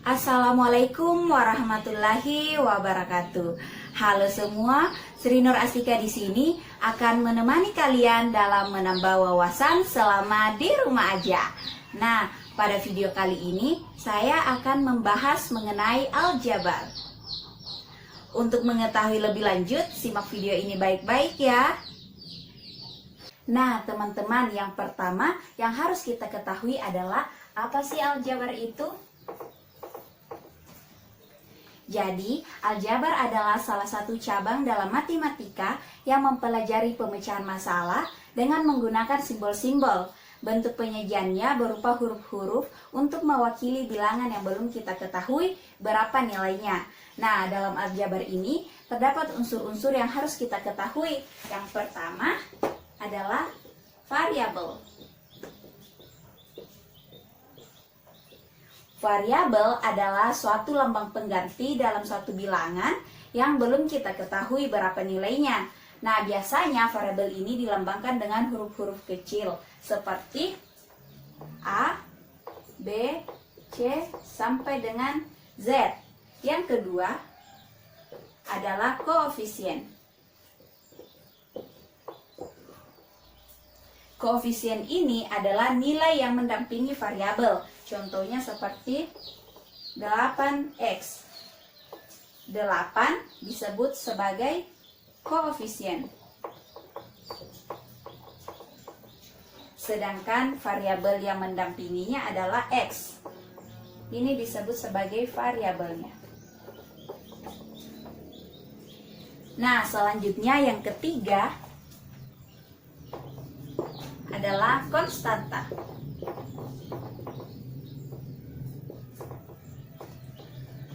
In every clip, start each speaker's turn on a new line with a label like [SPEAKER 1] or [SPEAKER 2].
[SPEAKER 1] Assalamualaikum warahmatullahi wabarakatuh. Halo semua, Sri Nur Astika di sini akan menemani kalian dalam menambah wawasan selama di rumah aja. Nah, pada video kali ini saya akan membahas mengenai aljabar. Untuk mengetahui lebih lanjut, simak video ini baik-baik ya. Nah, teman-teman, yang pertama yang harus kita ketahui adalah apa sih aljabar itu? Jadi, aljabar adalah salah satu cabang dalam matematika yang mempelajari pemecahan masalah dengan menggunakan simbol-simbol. Bentuk penyajiannya berupa huruf-huruf untuk mewakili bilangan yang belum kita ketahui berapa nilainya. Nah, dalam aljabar ini terdapat unsur-unsur yang harus kita ketahui. Yang pertama adalah variabel. Variabel adalah suatu lambang pengganti dalam suatu bilangan yang belum kita ketahui berapa nilainya. Nah, biasanya variabel ini dilambangkan dengan huruf-huruf kecil seperti A, B, C, sampai dengan Z. Yang kedua adalah koefisien. Koefisien ini adalah nilai yang mendampingi variabel. Contohnya seperti 8x. 8 disebut sebagai koefisien. Sedangkan variabel yang mendampinginya adalah x. Ini disebut sebagai variabelnya. Nah, selanjutnya yang ketiga adalah konstanta.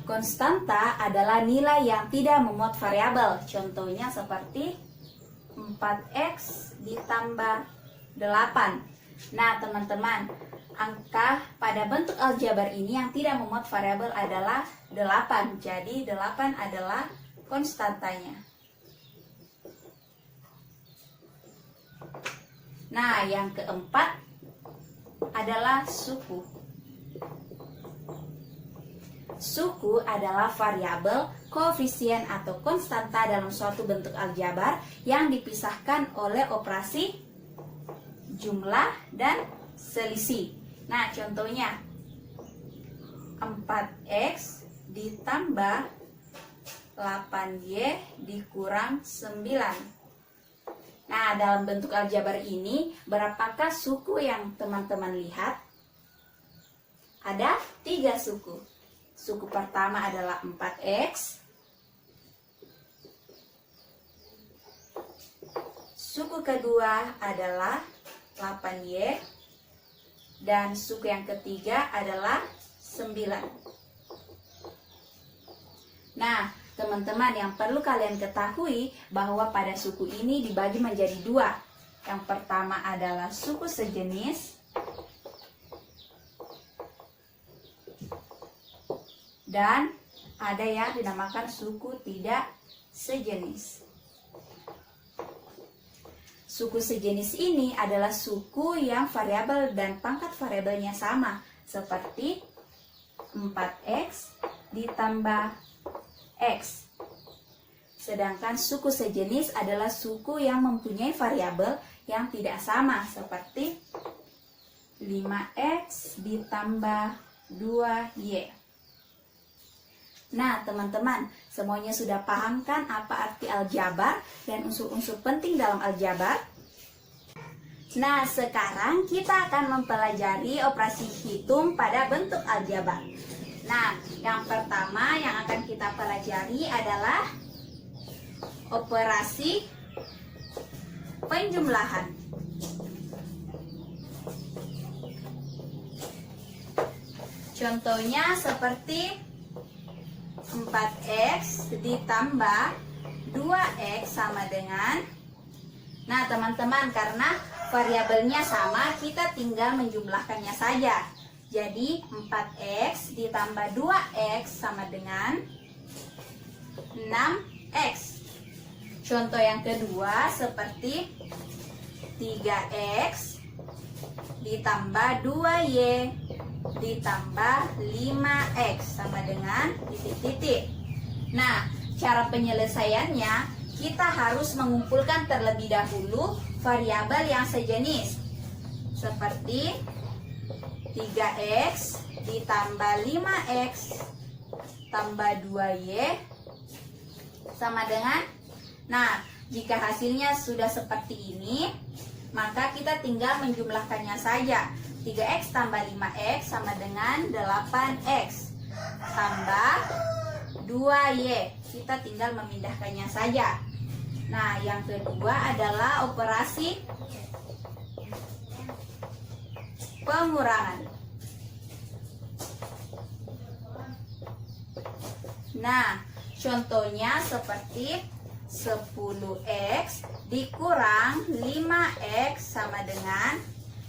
[SPEAKER 1] Konstanta adalah nilai yang tidak memuat variabel. Contohnya seperti 4x ditambah 8. Nah, teman-teman, angka pada bentuk aljabar ini yang tidak memuat variabel adalah 8. Jadi 8 adalah konstantanya. Nah, yang keempat adalah suku. Suku adalah variabel, koefisien atau konstanta dalam suatu bentuk aljabar yang dipisahkan oleh operasi jumlah dan selisih. Nah, contohnya 4x ditambah 8y dikurang 9. Nah, dalam bentuk aljabar ini, berapakah suku yang teman-teman lihat? Ada 3 suku. Suku pertama adalah 4x. Suku kedua adalah 8y. Dan suku yang ketiga adalah 9. Nah, teman-teman, yang perlu kalian ketahui bahwa pada suku ini dibagi menjadi 2. Yang pertama adalah suku sejenis dan ada yang dinamakan suku tidak sejenis. Suku sejenis ini adalah suku yang variabel dan pangkat variabelnya sama, seperti 4x ditambah x. Sedangkan suku sejenis adalah suku yang mempunyai variabel yang tidak sama, seperti 5x ditambah 2y. Nah, teman-teman, semuanya sudah paham kan apa arti aljabar dan unsur-unsur penting dalam aljabar? Nah, sekarang kita akan mempelajari operasi hitung pada bentuk aljabar. Nah, yang pertama yang akan kita pelajari adalah operasi penjumlahan. Contohnya seperti 4x ditambah 2x sama dengan, nah teman-teman, karena variabelnya sama, kita tinggal menjumlahkannya saja. Jadi 4x ditambah 2x sama dengan 6x. Contoh yang kedua seperti 3x ditambah 2y ditambah 5X sama dengan titik-titik. Nah, cara penyelesaiannya kita harus mengumpulkan terlebih dahulu variabel yang sejenis. Seperti 3X ditambah 5X tambah 2Y sama dengan, nah, jika hasilnya sudah seperti ini, maka kita tinggal menjumlahkannya saja. 3X tambah 5X sama dengan 8X tambah 2Y. Kita tinggal memindahkannya saja. Nah, yang kedua adalah operasi pengurangan. Nah, contohnya seperti 10X dikurang 5X sama dengan,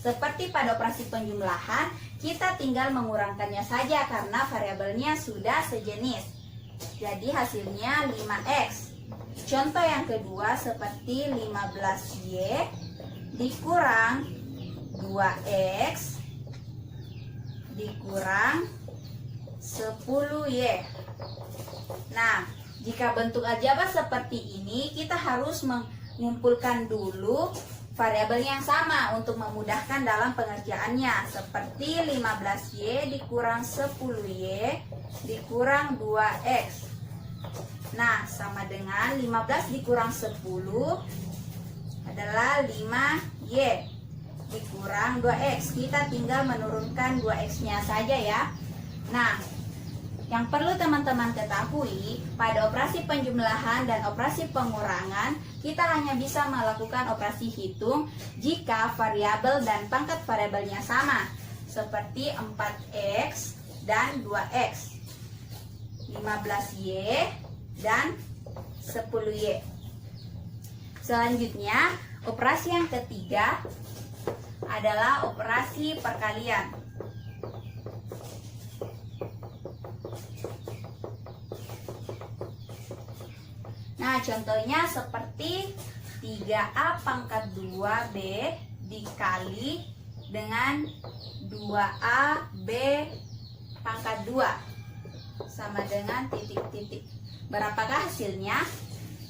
[SPEAKER 1] seperti pada operasi penjumlahan, kita tinggal mengurangkannya saja karena variabelnya sudah sejenis. Jadi hasilnya 5X. Contoh yang kedua seperti 15Y dikurang 2X dikurang 10Y. Nah, jika bentuk aljabar seperti ini, kita harus mengumpulkan dulu variabel yang sama untuk memudahkan dalam pengerjaannya. Seperti 15Y dikurang 10Y dikurang 2X. Nah, sama dengan 15 dikurang 10 adalah 5Y dikurang 2X. Kita tinggal menurunkan 2X-nya saja ya. Nah, yang perlu teman-teman ketahui, pada operasi penjumlahan dan operasi pengurangan, kita hanya bisa melakukan operasi hitung jika variabel dan pangkat variabelnya sama, seperti 4X dan 2X, 15Y dan 10Y. Selanjutnya, operasi yang ketiga adalah operasi perkalian. Nah, contohnya seperti 3A pangkat 2B dikali dengan 2AB pangkat 2 sama dengan titik-titik. Berapakah hasilnya?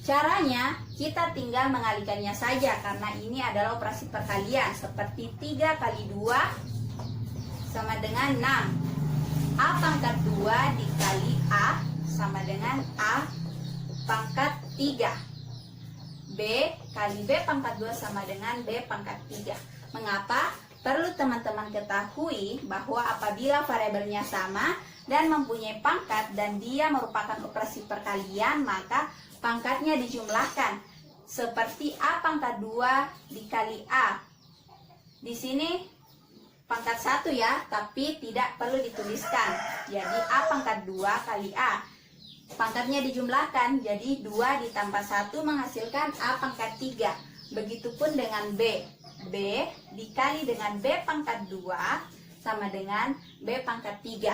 [SPEAKER 1] Caranya, kita tinggal mengalihkannya saja karena ini adalah operasi perkalian. Seperti 3 kali 2 sama dengan 6. A pangkat 2 dikali A sama dengan A pangkat 3. B kali B pangkat 2 sama dengan B pangkat 3. Mengapa? Perlu teman-teman ketahui bahwa apabila variabelnya sama dan mempunyai pangkat dan dia merupakan operasi perkalian, maka pangkatnya dijumlahkan. Seperti A pangkat 2 dikali A. Di sini pangkat 1 ya, tapi tidak perlu dituliskan. Jadi A pangkat 2 kali A. Pangkatnya dijumlahkan, jadi 2 ditambah 1 menghasilkan A pangkat 3. Begitupun dengan B. B dikali dengan B pangkat 2 sama dengan B pangkat 3.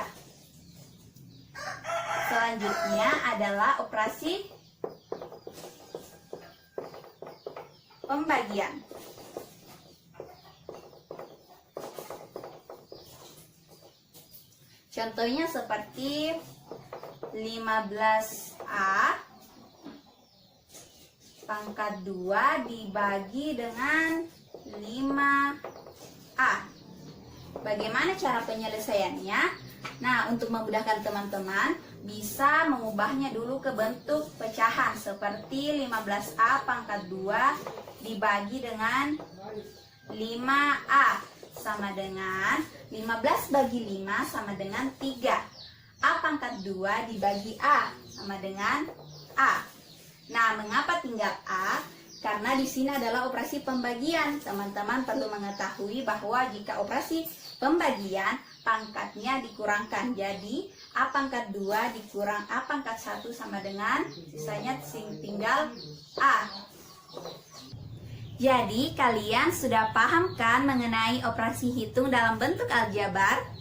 [SPEAKER 1] Selanjutnya adalah operasi pembagian. Contohnya seperti 15A pangkat 2 dibagi dengan 5A. Bagaimana cara penyelesaiannya? Nah, untuk memudahkan teman-teman, bisa mengubahnya dulu ke bentuk pecahan seperti 15A pangkat 2 dibagi dengan 5A sama dengan 15 bagi 5 sama dengan 3. A pangkat 2 dibagi A sama dengan A. Nah, mengapa tinggal A? Karena di sini adalah operasi pembagian. Teman-teman perlu mengetahui bahwa jika operasi pembagian, pangkatnya dikurangkan. Jadi, A pangkat 2 dikurang A pangkat 1 sama dengan sisanya tinggal A. Jadi, kalian sudah paham kan mengenai operasi hitung dalam bentuk aljabar?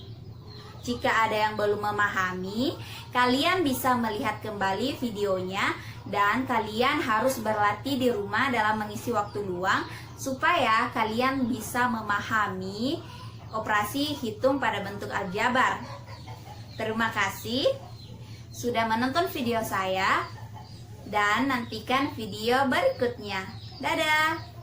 [SPEAKER 1] Jika ada yang belum memahami, kalian bisa melihat kembali videonya dan kalian harus berlatih di rumah dalam mengisi waktu luang supaya kalian bisa memahami operasi hitung pada bentuk aljabar. Terima kasih sudah menonton video saya dan nantikan video berikutnya. Dadah!